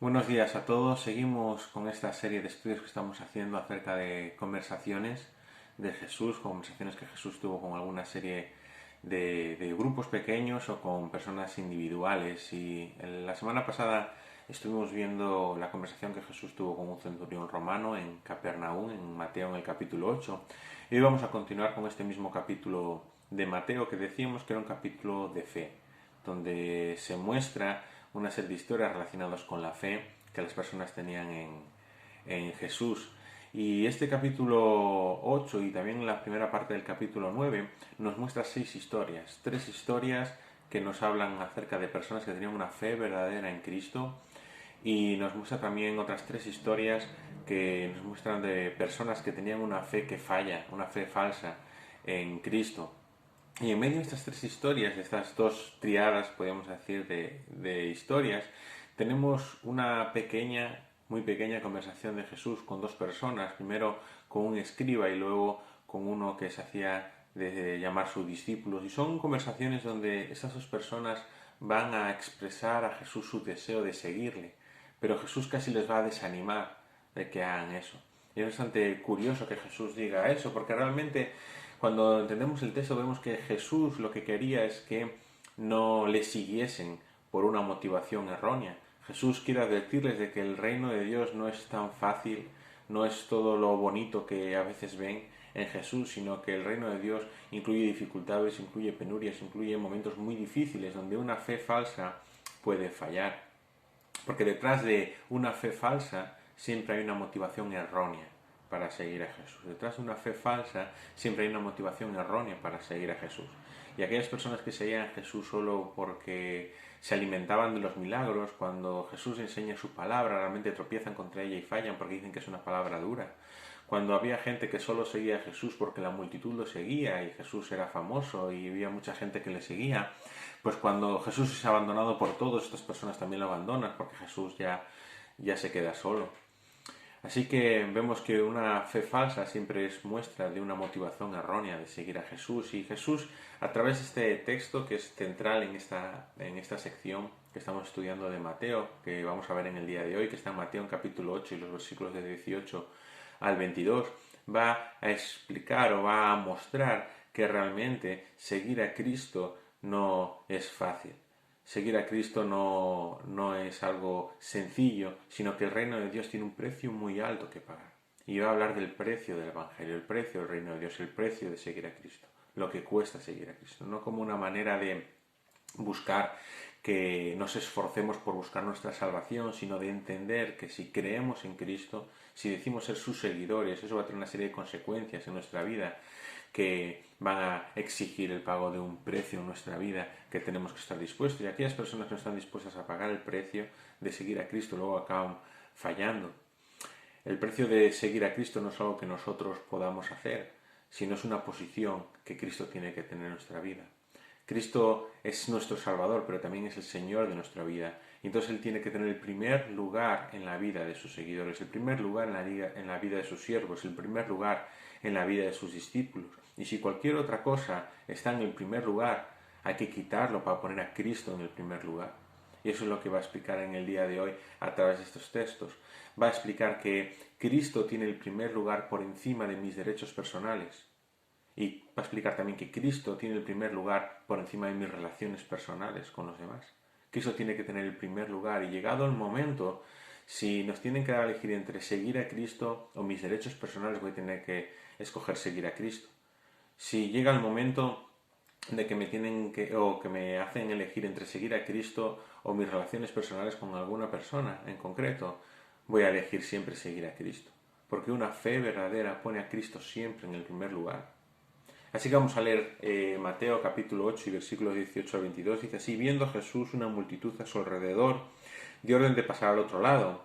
Buenos días a todos. Seguimos con esta serie de estudios que estamos haciendo acerca de conversaciones de Jesús, conversaciones que Jesús tuvo con alguna serie de grupos pequeños o con personas individuales. Y la semana pasada estuvimos viendo la conversación que Jesús tuvo con un centurión romano en Capernaum, en Mateo en el capítulo 8. Y hoy vamos a continuar con este mismo capítulo de Mateo que decíamos que era un capítulo de fe, donde se muestra una serie de historias relacionadas con la fe que las personas tenían en Jesús. Y este capítulo 8 y también la primera parte del capítulo 9 nos muestra tres historias que nos hablan acerca de personas que tenían una fe verdadera en Cristo, y nos muestra también otras tres historias que nos muestran de personas que tenían una fe que falla, una fe falsa en Cristo. Y en medio de estas tres historias, de estas dos triadas, podríamos decir, de historias, tenemos una pequeña, muy pequeña conversación de Jesús con dos personas, primero con un escriba y luego con uno que se hacía de llamar sus discípulos. Y son conversaciones donde estas dos personas van a expresar a Jesús su deseo de seguirle, pero Jesús casi les va a desanimar de que hagan eso. Y es bastante curioso que Jesús diga eso, porque realmente cuando entendemos el texto vemos que Jesús lo que quería es que no le siguiesen por una motivación errónea. Jesús quiere advertirles de que el reino de Dios no es tan fácil, no es todo lo bonito que a veces ven en Jesús, sino que el reino de Dios incluye dificultades, incluye penurias, incluye momentos muy difíciles donde una fe falsa puede fallar. Porque detrás de una fe falsa siempre hay una motivación errónea para seguir a Jesús. Detrás de una fe falsa siempre hay una motivación errónea para seguir a Jesús. Y aquellas personas que seguían a Jesús solo porque se alimentaban de los milagros, cuando Jesús enseña su palabra, realmente tropiezan contra ella y fallan porque dicen que es una palabra dura. Cuando había gente que solo seguía a Jesús porque la multitud lo seguía y Jesús era famoso y había mucha gente que le seguía, pues cuando Jesús es abandonado por todos, estas personas también lo abandonan porque Jesús ya se queda solo. Así que vemos que una fe falsa siempre es muestra de una motivación errónea de seguir a Jesús. Y Jesús, a través de este texto que es central en esta sección que estamos estudiando de Mateo, que vamos a ver en el día de hoy, que está en Mateo en capítulo 8 y los versículos de 18 al 22, va a explicar o va a mostrar que realmente seguir a Cristo no es fácil. Seguir a Cristo no es algo sencillo, sino que el reino de Dios tiene un precio muy alto que pagar. Y va a hablar del precio del Evangelio, el precio del reino de Dios, el precio de seguir a Cristo, lo que cuesta seguir a Cristo, no como una manera de buscar que nos esforcemos por buscar nuestra salvación, sino de entender que si creemos en Cristo, si decimos ser sus seguidores, eso va a tener una serie de consecuencias en nuestra vida que van a exigir el pago de un precio en nuestra vida que tenemos que estar dispuestos. Y aquellas personas que no están dispuestas a pagar el precio de seguir a Cristo luego acaban fallando. El precio de seguir a Cristo no es algo que nosotros podamos hacer, sino es una posición que Cristo tiene que tener en nuestra vida. Cristo es nuestro Salvador, pero también es el Señor de nuestra vida. Y entonces Él tiene que tener el primer lugar en la vida de sus seguidores, el primer lugar en la vida de sus siervos, el primer lugar en la vida de sus discípulos. Y si cualquier otra cosa está en el primer lugar, hay que quitarlo para poner a Cristo en el primer lugar. Y eso es lo que va a explicar en el día de hoy a través de estos textos. Va a explicar que Cristo tiene el primer lugar por encima de mis derechos personales. Y va a explicar también que Cristo tiene el primer lugar por encima de mis relaciones personales con los demás. Cristo tiene que tener el primer lugar, y llegado el momento, si nos tienen que dar a elegir entre seguir a Cristo o mis derechos personales, voy a tener que escoger seguir a Cristo. Si llega el momento de que me tienen o que me hacen elegir entre seguir a Cristo o mis relaciones personales con alguna persona en concreto, voy a elegir siempre seguir a Cristo, porque una fe verdadera pone a Cristo siempre en el primer lugar. Así que vamos a leer Mateo capítulo 8 y versículos 18 a 22. Dice así: viendo Jesús una multitud a su alrededor, dio orden de pasar al otro lado.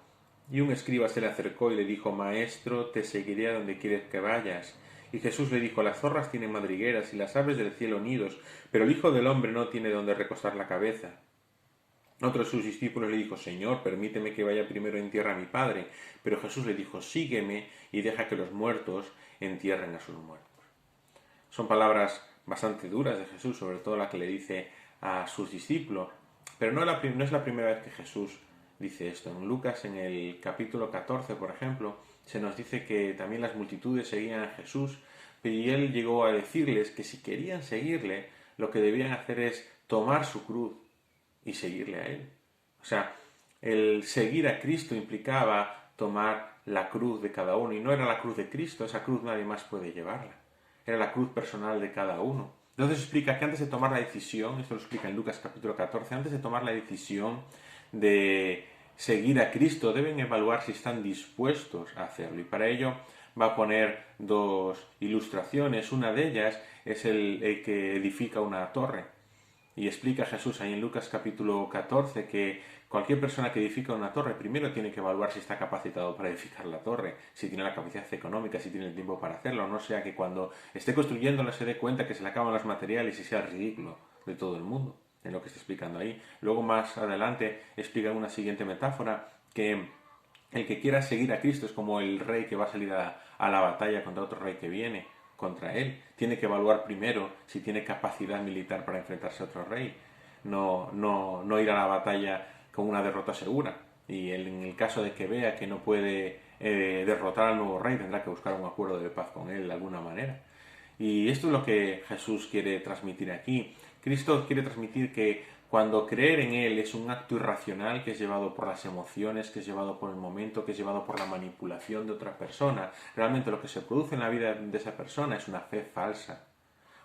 Y un escriba se le acercó y le dijo: Maestro, te seguiré a donde quieres que vayas. Y Jesús le dijo: las zorras tienen madrigueras y las aves del cielo nidos, pero el Hijo del Hombre no tiene donde recostar la cabeza. Otro de sus discípulos le dijo: Señor, permíteme que vaya primero en tierra a mi Padre. Pero Jesús le dijo: sígueme y deja que los muertos entierren a sus muertos. Son palabras bastante duras de Jesús, sobre todo la que le dice a sus discípulos. Pero no es la primera vez que Jesús dice esto. En Lucas, en el capítulo 14, por ejemplo, se nos dice que también las multitudes seguían a Jesús, y él llegó a decirles que si querían seguirle, lo que debían hacer es tomar su cruz y seguirle a él. O sea, el seguir a Cristo implicaba tomar la cruz de cada uno, y no era la cruz de Cristo, esa cruz nadie más puede llevarla. Era la cruz personal de cada uno. Entonces explica que antes de tomar la decisión, esto lo explica en Lucas capítulo 14, antes de tomar la decisión de seguir a Cristo, deben evaluar si están dispuestos a hacerlo. Y para ello va a poner dos ilustraciones. Una de ellas es el que edifica una torre. Y explica Jesús ahí en Lucas capítulo 14 que cualquier persona que edifica una torre primero tiene que evaluar si está capacitado para edificar la torre, si tiene la capacidad económica, si tiene el tiempo para hacerlo, no sea que cuando esté construyéndola se dé cuenta que se le acaban los materiales y sea el ridículo de todo el mundo, en lo que está explicando ahí. Luego más adelante explica una siguiente metáfora que el que quiera seguir a Cristo es como el rey que va a salir a la batalla contra otro rey que viene contra él. Tiene que evaluar primero si tiene capacidad militar para enfrentarse a otro rey. No ir a la batalla con una derrota segura. Y en el caso de que vea que no puede derrotar al nuevo rey, tendrá que buscar un acuerdo de paz con él de alguna manera. Y esto es lo que Jesús quiere transmitir aquí. Cristo quiere transmitir que cuando creer en Él es un acto irracional que es llevado por las emociones, que es llevado por el momento, que es llevado por la manipulación de otra persona, realmente lo que se produce en la vida de esa persona es una fe falsa.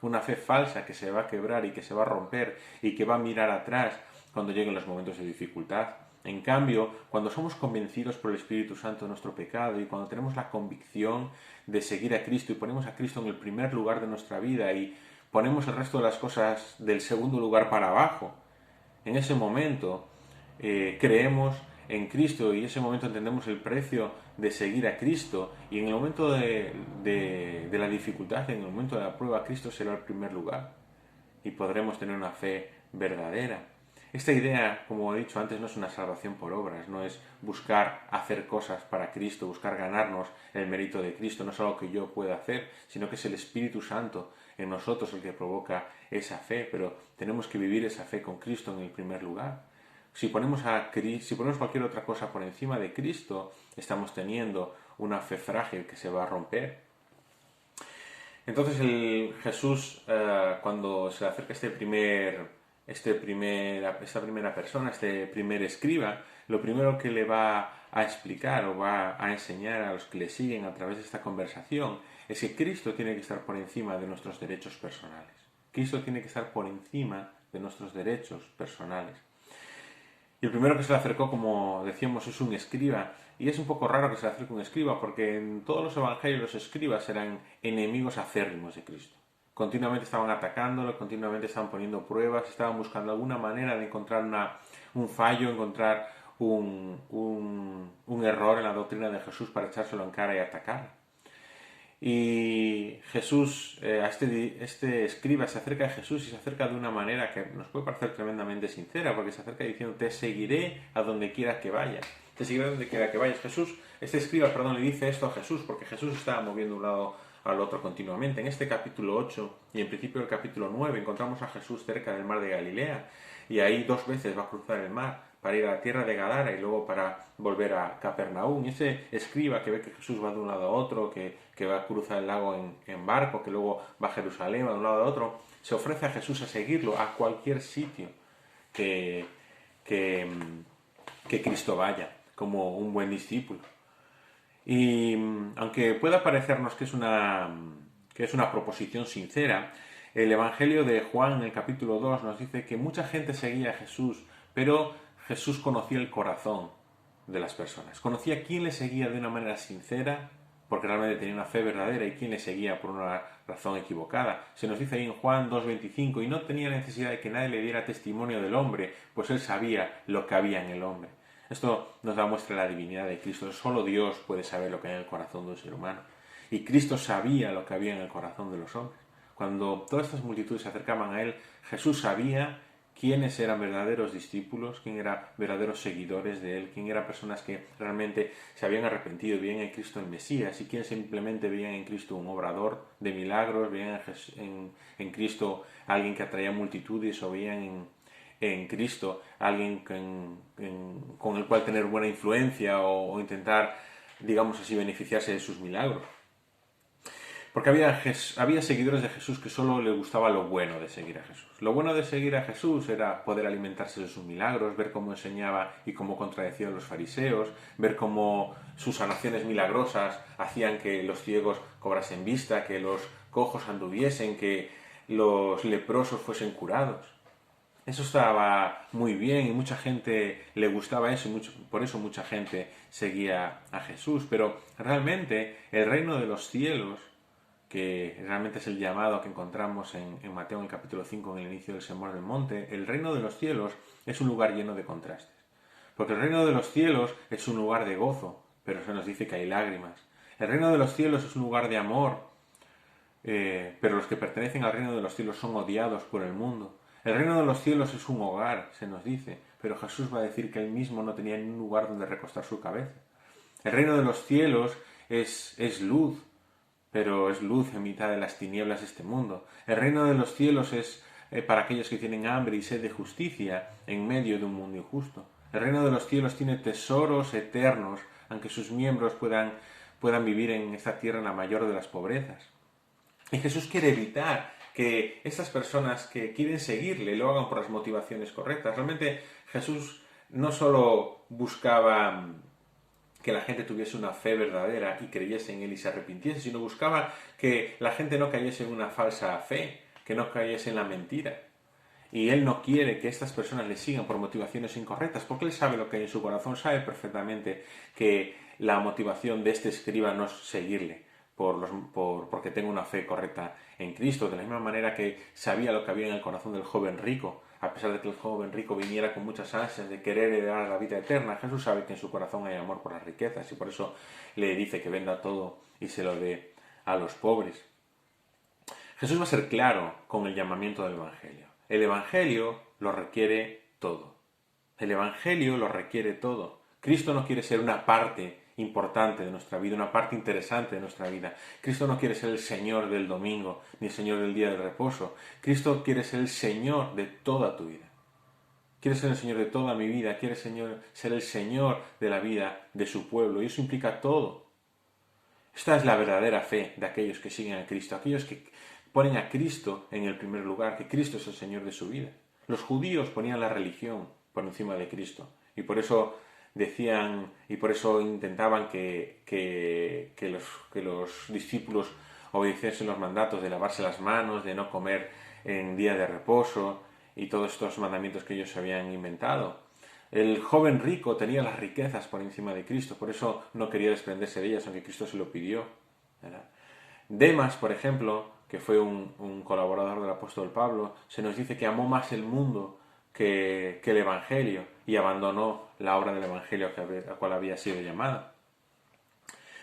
Una fe falsa que se va a quebrar y que se va a romper y que va a mirar atrás cuando lleguen los momentos de dificultad. En cambio, cuando somos convencidos por el Espíritu Santo de nuestro pecado y cuando tenemos la convicción de seguir a Cristo y ponemos a Cristo en el primer lugar de nuestra vida y ponemos el resto de las cosas del segundo lugar para abajo, en ese momento creemos en Cristo y en ese momento entendemos el precio de seguir a Cristo y en el momento de la dificultad, en el momento de la prueba, Cristo será el primer lugar y podremos tener una fe verdadera. Esta idea, como he dicho antes, no es una salvación por obras, no es buscar hacer cosas para Cristo, buscar ganarnos el mérito de Cristo, no es algo que yo pueda hacer, sino que es el Espíritu Santo en nosotros el que provoca esa fe, pero tenemos que vivir esa fe con Cristo en el primer lugar. Si ponemos cualquier otra cosa por encima de Cristo, estamos teniendo una fe frágil que se va a romper. Entonces Jesús, cuando se le acerca esta primera persona, este primer escriba, lo primero que le va a explicar o va a enseñar a los que le siguen a través de esta conversación es que Cristo tiene que estar por encima de nuestros derechos personales. Cristo tiene que estar por encima de nuestros derechos personales. Y el primero que se le acercó, como decíamos, es un escriba. Y es un poco raro que se le acerque un escriba, porque en todos los evangelios los escribas eran enemigos acérrimos de Cristo. Continuamente estaban atacándolo, continuamente estaban poniendo pruebas, estaban buscando alguna manera de encontrar un fallo, encontrar un error en la doctrina de Jesús para echárselo en cara y atacar. Y Jesús, este escriba se acerca a Jesús y se acerca de una manera que nos puede parecer tremendamente sincera, porque se acerca diciendo: te seguiré a donde quiera que vayas. Te seguiré a donde quiera que vayas. Este escriba, le dice esto a Jesús, porque Jesús estaba moviendo de un lado al otro continuamente. En este capítulo 8 y en principio del capítulo 9 encontramos a Jesús cerca del mar de Galilea, y ahí 2 veces va a cruzar el mar para ir a la tierra de Gadara y luego para volver a Capernaum. Y ese escriba que ve que Jesús va de un lado a otro, que va a cruzar el lago en barco, que luego va a Jerusalén, va de un lado a otro, se ofrece a Jesús a seguirlo a cualquier sitio que Cristo vaya, como un buen discípulo. Y aunque pueda parecernos que es una proposición sincera, el Evangelio de Juan en el capítulo 2 nos dice que mucha gente seguía a Jesús, pero Jesús conocía el corazón de las personas. Conocía quién le seguía de una manera sincera, porque realmente tenía una fe verdadera, y quién le seguía por una razón equivocada. Se nos dice ahí en Juan 2:25, y no tenía necesidad de que nadie le diera testimonio del hombre, pues él sabía lo que había en el hombre. Esto nos da muestra de la divinidad de Cristo. Solo Dios puede saber lo que hay en el corazón de un ser humano. Y Cristo sabía lo que había en el corazón de los hombres. Cuando todas estas multitudes se acercaban a Él, Jesús sabía quiénes eran verdaderos discípulos, quién eran verdaderos seguidores de Él, quién eran personas que realmente se habían arrepentido, veían en Cristo el Mesías, y quién simplemente veían en Cristo un obrador de milagros, veían en Cristo a alguien que atraía multitudes, o veían en Cristo, alguien con el cual tener buena influencia o intentar, digamos así, beneficiarse de sus milagros. Porque había seguidores de Jesús que solo les gustaba lo bueno de seguir a Jesús. Lo bueno de seguir a Jesús era poder alimentarse de sus milagros, ver cómo enseñaba y cómo contradecía a los fariseos, ver cómo sus sanaciones milagrosas hacían que los ciegos cobrasen vista, que los cojos anduviesen, que los leprosos fuesen curados. Eso estaba muy bien y mucha gente le gustaba eso y por eso mucha gente seguía a Jesús. Pero realmente el reino de los cielos, que realmente es el llamado que encontramos en Mateo en el capítulo 5 en el inicio del Sermón del Monte, el reino de los cielos es un lugar lleno de contrastes. Porque el reino de los cielos es un lugar de gozo, pero se nos dice que hay lágrimas. El reino de los cielos es un lugar de amor, pero los que pertenecen al reino de los cielos son odiados por el mundo. El reino de los cielos es un hogar, se nos dice, pero Jesús va a decir que él mismo no tenía ni un lugar donde recostar su cabeza. El reino de los cielos es luz, pero es luz en mitad de las tinieblas de este mundo. El reino de los cielos es para aquellos que tienen hambre y sed de justicia en medio de un mundo injusto. El reino de los cielos tiene tesoros eternos, aunque sus miembros puedan vivir en esta tierra en la mayor de las pobrezas. Y Jesús quiere evitar que estas personas que quieren seguirle lo hagan por las motivaciones correctas. Realmente Jesús no solo buscaba que la gente tuviese una fe verdadera y creyese en él y se arrepintiese, sino buscaba que la gente no cayese en una falsa fe, que no cayese en la mentira. Y él no quiere que estas personas le sigan por motivaciones incorrectas, porque él sabe lo que hay en su corazón, sabe perfectamente que la motivación de este escriba no es seguirle porque tenga una fe correcta en Cristo, de la misma manera que sabía lo que había en el corazón del joven rico. A pesar de que el joven rico viniera con muchas ansias de querer heredar la vida eterna, Jesús sabe que en su corazón hay amor por las riquezas y por eso le dice que venda todo y se lo dé a los pobres. Jesús va a ser claro con el llamamiento del Evangelio. El Evangelio lo requiere todo. El Evangelio lo requiere todo. Cristo no quiere ser una parte importante de nuestra vida, una parte interesante de nuestra vida. Cristo no quiere ser el Señor del domingo, ni el Señor del día de reposo. Cristo quiere ser el Señor de toda tu vida. Quiere ser el Señor de toda mi vida, quiere ser el Señor de la vida de su pueblo, y eso implica todo. Esta es la verdadera fe de aquellos que siguen a Cristo, aquellos que ponen a Cristo en el primer lugar, que Cristo es el Señor de su vida. Los judíos ponían la religión por encima de Cristo, y por eso decían y por eso intentaban que los discípulos obedeciesen los mandatos de lavarse las manos, de no comer en día de reposo y todos estos mandamientos que ellos habían inventado. El joven rico tenía las riquezas por encima de Cristo, por eso no quería desprenderse de ellas, aunque Cristo se lo pidió, ¿verdad? Demas, por ejemplo, que fue un colaborador del apóstol Pablo, se nos dice que amó más el mundo que el Evangelio y abandonó la obra del Evangelio a la cual había sido llamada.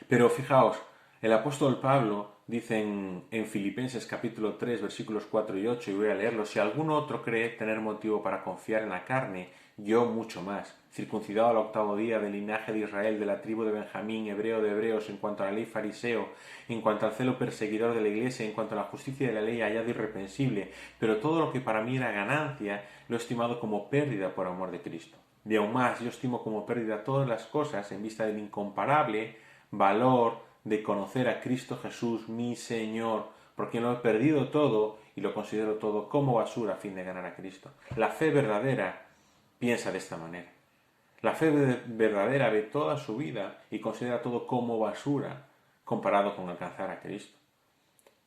Pero fijaos, el apóstol Pablo dice en Filipenses capítulo 3 versículos 4 y 8, y voy a leerlo: si algún otro cree tener motivo para confiar en la carne, yo mucho más, circuncidado al 8º día, del linaje de Israel, de la tribu de Benjamín, hebreo de hebreos, en cuanto a la ley fariseo, en cuanto al celo perseguidor de la iglesia, en cuanto a la justicia de la ley hallado irreprensible, pero todo lo que para mí era ganancia, lo he estimado como pérdida por amor de Cristo. Y aún más, yo estimo como pérdida todas las cosas en vista del incomparable valor de conocer a Cristo Jesús, mi Señor, porque lo he perdido todo y lo considero todo como basura a fin de ganar a Cristo. La fe verdadera piensa de esta manera. La fe verdadera ve toda su vida y considera todo como basura comparado con alcanzar a Cristo.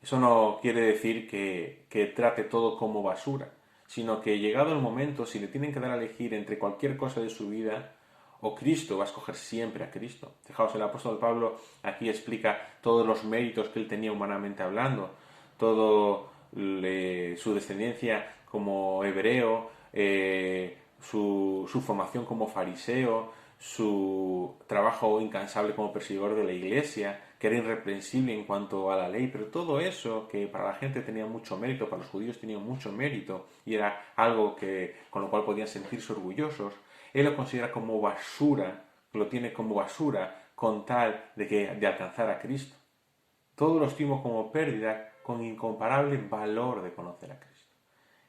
Eso no quiere decir que trate todo como basura, sino que llegado el momento, si le tienen que dar a elegir entre cualquier cosa de su vida o Cristo, va a escoger siempre a Cristo. Fijaos, el apóstol Pablo aquí explica todos los méritos que él tenía humanamente hablando, todo su descendencia como hebreo, su formación como fariseo, su trabajo incansable como perseguidor de la iglesia, que era irreprensible en cuanto a la ley, pero todo eso que para la gente tenía mucho mérito, para los judíos tenía mucho mérito y era algo con lo cual podían sentirse orgullosos, él lo considera como basura, lo tiene como basura con tal de alcanzar a Cristo. Todo lo estimo como pérdida con incomparable valor de conocer a Cristo.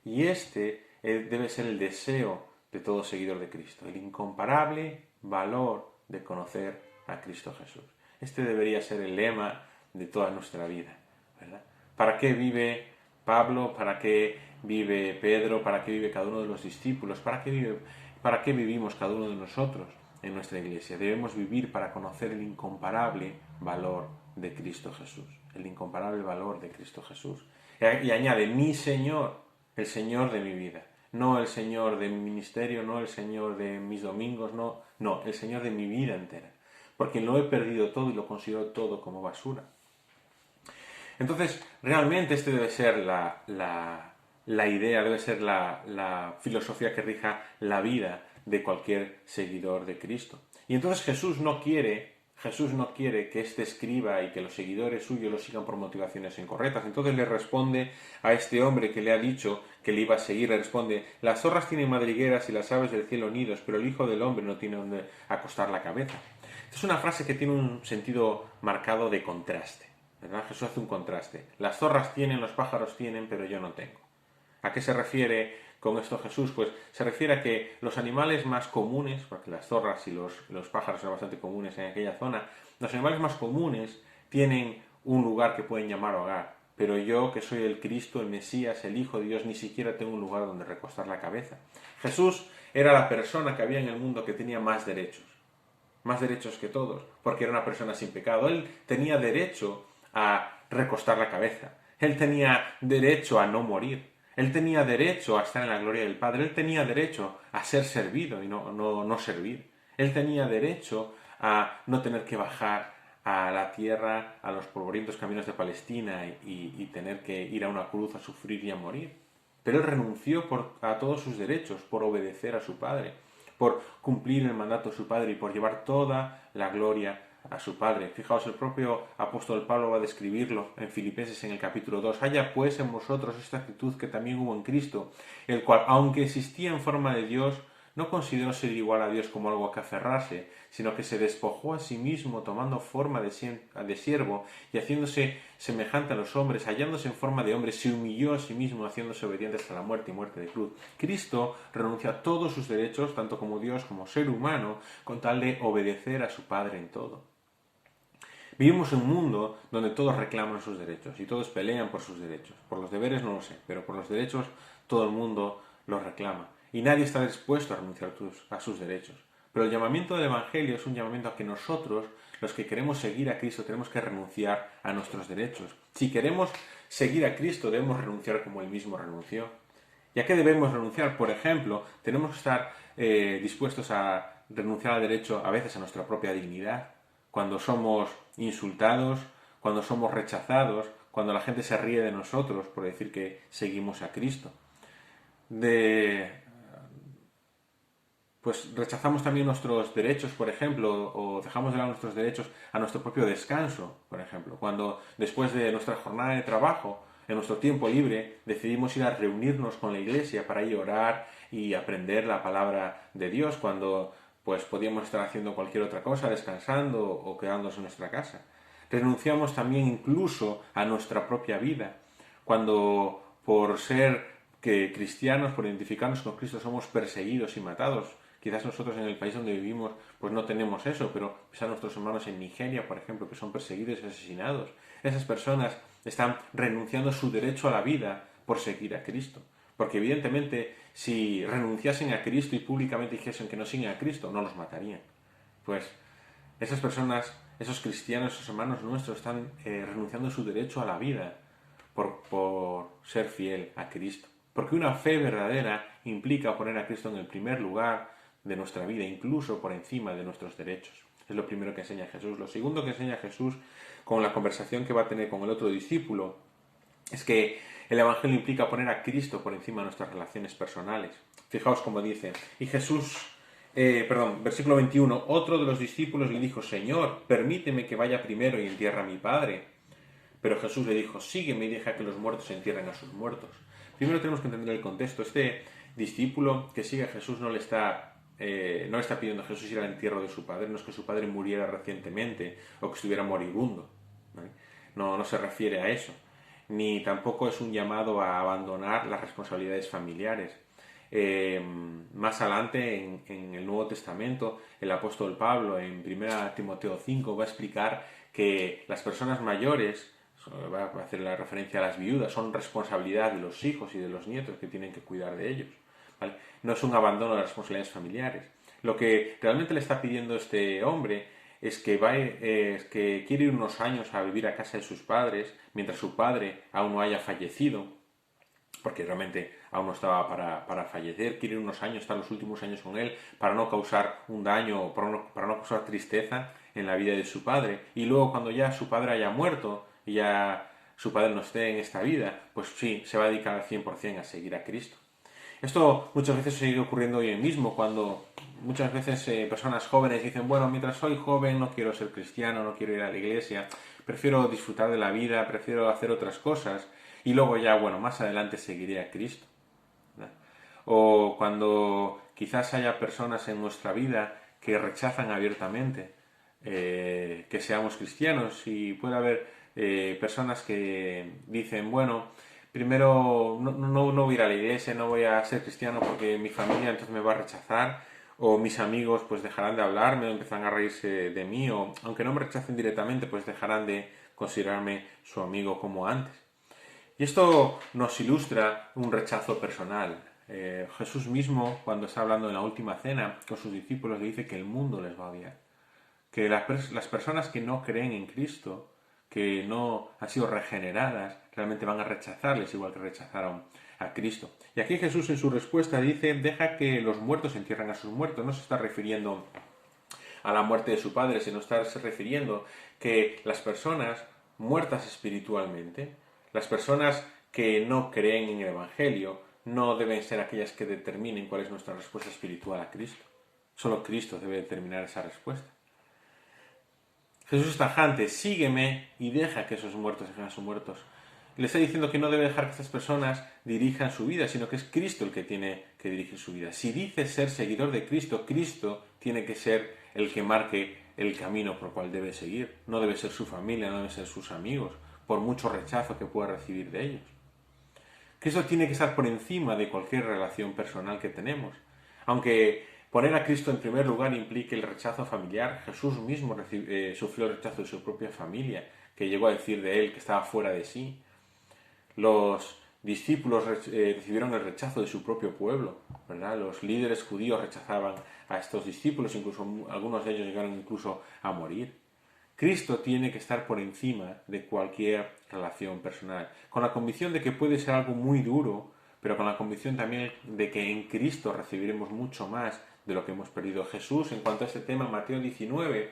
Y este debe ser el deseo de todo seguidor de Cristo, el incomparable valor de conocer a Cristo Jesús. Este debería ser el lema de toda nuestra vida, ¿verdad? ¿Para qué vive Pablo? ¿Para qué vive Pedro? ¿Para qué vive cada uno de los discípulos? ¿Para qué vivimos cada uno de nosotros en nuestra iglesia? Debemos vivir para conocer el incomparable valor de Cristo Jesús. El incomparable valor de Cristo Jesús. Y añade, mi Señor, el Señor de mi vida. No el Señor de mi ministerio, no el Señor de mis domingos, no, el Señor de mi vida entera. Porque lo he perdido todo y lo considero todo como basura. Entonces, realmente este debe ser la idea, debe ser la filosofía que rija la vida de cualquier seguidor de Cristo. Y entonces Jesús no quiere que este escriba y que los seguidores suyos lo sigan por motivaciones incorrectas. Entonces le responde a este hombre que le ha dicho que le iba a seguir, le responde, las zorras tienen madrigueras y las aves del cielo nidos, pero el Hijo del Hombre no tiene donde acostar la cabeza. Esta es una frase que tiene un sentido marcado de contraste, ¿verdad? Jesús hace un contraste. Las zorras tienen, los pájaros tienen, pero yo no tengo. ¿A qué se refiere con esto Jesús? Pues se refiere a que los animales más comunes, porque las zorras y los pájaros son bastante comunes en aquella zona, los animales más comunes tienen un lugar que pueden llamar hogar, pero yo, que soy el Cristo, el Mesías, el Hijo de Dios, ni siquiera tengo un lugar donde recostar la cabeza. Jesús era la persona que había en el mundo que tenía más derechos que todos, porque era una persona sin pecado. Él tenía derecho a recostar la cabeza, él tenía derecho a no morir, él tenía derecho a estar en la gloria del Padre, él tenía derecho a ser servido y no servir, él tenía derecho a no tener que bajar a la tierra, a los polvorientos caminos de Palestina y tener que ir a una cruz a sufrir y a morir. Pero él renunció a todos sus derechos por obedecer a su Padre, por cumplir el mandato de su Padre y por llevar toda la gloria a su Padre. Fijaos, el propio apóstol Pablo va a describirlo en Filipenses en el capítulo 2. Haya pues en vosotros esta actitud que también hubo en Cristo, el cual, aunque existía en forma de Dios, no consideró ser igual a Dios como algo a que aferrarse, sino que se despojó a sí mismo tomando forma de siervo y haciéndose semejante a los hombres, hallándose en forma de hombre, se humilló a sí mismo haciéndose obediente hasta la muerte y muerte de cruz. Cristo renunció a todos sus derechos, tanto como Dios como ser humano, con tal de obedecer a su Padre en todo. Vivimos en un mundo donde todos reclaman sus derechos y todos pelean por sus derechos. Por los deberes no lo sé, pero por los derechos todo el mundo los reclama. Y nadie está dispuesto a renunciar a sus derechos. Pero el llamamiento del Evangelio es un llamamiento a que nosotros, los que queremos seguir a Cristo, tenemos que renunciar a nuestros derechos. Si queremos seguir a Cristo, debemos renunciar como Él mismo renunció. ¿Y a qué debemos renunciar? Por ejemplo, tenemos que estar dispuestos a renunciar al derecho a veces a nuestra propia dignidad, cuando somos insultados, cuando somos rechazados, cuando la gente se ríe de nosotros por decir que seguimos a Cristo. Pues rechazamos también nuestros derechos, por ejemplo, o dejamos de lado nuestros derechos a nuestro propio descanso, por ejemplo, cuando después de nuestra jornada de trabajo, en nuestro tiempo libre, decidimos ir a reunirnos con la iglesia para ir a orar y aprender la palabra de Dios, cuando pues podíamos estar haciendo cualquier otra cosa, descansando o quedándonos en nuestra casa. Renunciamos también incluso a nuestra propia vida, cuando por ser cristianos, por identificarnos con Cristo, somos perseguidos y matados. Quizás nosotros en el país donde vivimos pues no tenemos eso, pero a nuestros hermanos en Nigeria, por ejemplo, que son perseguidos y asesinados. Esas personas están renunciando a su derecho a la vida por seguir a Cristo. Porque evidentemente si renunciasen a Cristo y públicamente dijesen que no siguen a Cristo, no los matarían. Pues esas personas, esos cristianos, esos hermanos nuestros están renunciando a su derecho a la vida por ser fiel a Cristo. Porque una fe verdadera implica poner a Cristo en el primer lugar de nuestra vida, incluso por encima de nuestros derechos. Es lo primero que enseña Jesús. Lo segundo que enseña Jesús con la conversación que va a tener con el otro discípulo es que el Evangelio implica poner a Cristo por encima de nuestras relaciones personales. Fijaos cómo dice, y Jesús, versículo 21, otro de los discípulos le dijo, Señor, permíteme que vaya primero y entierre a mi Padre. Pero Jesús le dijo, sígueme y deja que los muertos entierren a sus muertos. Primero tenemos que entender el contexto. Este discípulo que sigue a Jesús no le está pidiendo a Jesús ir al entierro de su padre, no es que su padre muriera recientemente o que estuviera moribundo, ¿vale? No se refiere a eso, ni tampoco es un llamado a abandonar las responsabilidades familiares. Más adelante en el Nuevo Testamento, el apóstol Pablo en 1 Timoteo 5 va a explicar que las personas mayores, va a hacer la referencia a las viudas, son responsabilidad de los hijos y de los nietos que tienen que cuidar de ellos, ¿vale? No es un abandono de las responsabilidades familiares. Lo que realmente le está pidiendo este hombre es que quiere ir unos años a vivir a casa de sus padres mientras su padre aún no haya fallecido, porque realmente aún no estaba para fallecer, quiere ir unos años, estar los últimos años con él para no causar un daño, para no causar tristeza en la vida de su padre. Y luego cuando ya su padre haya muerto y ya su padre no esté en esta vida, pues sí, se va a dedicar al 100% a seguir a Cristo. Esto muchas veces sigue ocurriendo hoy mismo, cuando muchas veces personas jóvenes dicen, bueno, mientras soy joven no quiero ser cristiano, no quiero ir a la iglesia, prefiero disfrutar de la vida, prefiero hacer otras cosas y luego ya, bueno, más adelante seguiré a Cristo, ¿verdad? O cuando quizás haya personas en nuestra vida que rechazan abiertamente que seamos cristianos y puede haber personas que dicen, bueno, primero no voy a ir a la iglesia, no voy a ser cristiano porque mi familia entonces me va a rechazar, o mis amigos pues dejarán de hablarme o empezarán a reírse de mí, o aunque no me rechacen directamente pues dejarán de considerarme su amigo como antes. Y esto nos ilustra un rechazo personal. Jesús mismo, cuando está hablando en la última cena con sus discípulos, le dice que el mundo les va a odiar, que las personas que no creen en Cristo, que no han sido regeneradas, realmente van a rechazarles igual que rechazaron a Cristo. Y aquí Jesús en su respuesta dice, deja que los muertos entierren a sus muertos. No se está refiriendo a la muerte de su padre, sino está refiriendo que las personas muertas espiritualmente, las personas que no creen en el Evangelio, no deben ser aquellas que determinen cuál es nuestra respuesta espiritual a Cristo. Solo Cristo debe determinar esa respuesta. Jesús es tajante, sígueme y deja que esos muertos dejen a sus muertos. Le está diciendo que no debe dejar que estas personas dirijan su vida, sino que es Cristo el que tiene que dirigir su vida. Si dice ser seguidor de Cristo, Cristo tiene que ser el que marque el camino por el cual debe seguir. No debe ser su familia, no debe ser sus amigos, por mucho rechazo que pueda recibir de ellos. Cristo tiene que estar por encima de cualquier relación personal que tenemos. Aunque poner a Cristo en primer lugar implique el rechazo familiar, Jesús mismo sufrió el rechazo de su propia familia, que llegó a decir de él que estaba fuera de sí. Los discípulos recibieron el rechazo de su propio pueblo, ¿verdad? Los líderes judíos rechazaban a estos discípulos, incluso algunos de ellos llegaron incluso a morir. Cristo tiene que estar por encima de cualquier relación personal, con la convicción de que puede ser algo muy duro, pero con la convicción también de que en Cristo recibiremos mucho más de lo que hemos perdido. Jesús, en cuanto a este tema, Mateo 19,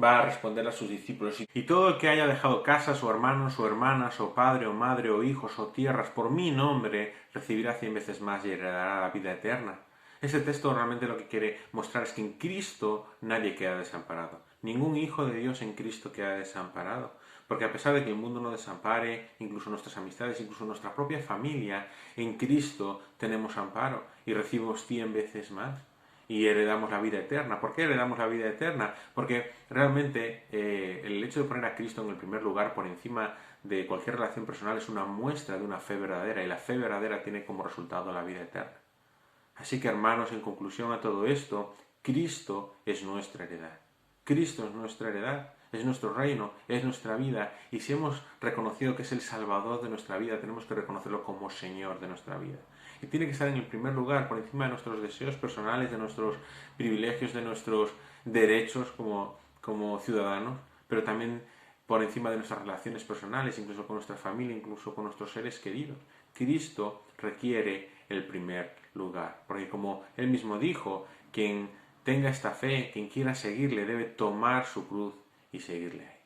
va a responder a sus discípulos, y todo el que haya dejado casas o hermanos o hermanas o padre o madre o hijos o tierras por mi nombre recibirá 100 veces más y heredará la vida eterna. Este texto realmente lo que quiere mostrar es que en Cristo nadie queda desamparado. Ningún hijo de Dios en Cristo queda desamparado. Porque a pesar de que el mundo nos desampare, incluso nuestras amistades, incluso nuestra propia familia, en Cristo tenemos amparo y recibimos 100 veces más. Y heredamos la vida eterna. ¿Por qué heredamos la vida eterna? Porque realmente el hecho de poner a Cristo en el primer lugar por encima de cualquier relación personal es una muestra de una fe verdadera, y la fe verdadera tiene como resultado la vida eterna. Así que, hermanos, en conclusión a todo esto, Cristo es nuestra heredad. Cristo es nuestra heredad, es nuestro reino, es nuestra vida, y si hemos reconocido que es el Salvador de nuestra vida, tenemos que reconocerlo como Señor de nuestra vida. Y tiene que estar en el primer lugar, por encima de nuestros deseos personales, de nuestros privilegios, de nuestros derechos como ciudadanos, pero también por encima de nuestras relaciones personales, incluso con nuestra familia, incluso con nuestros seres queridos. Cristo requiere el primer lugar, porque como Él mismo dijo, quien tenga esta fe, quien quiera seguirle, debe tomar su cruz y seguirle.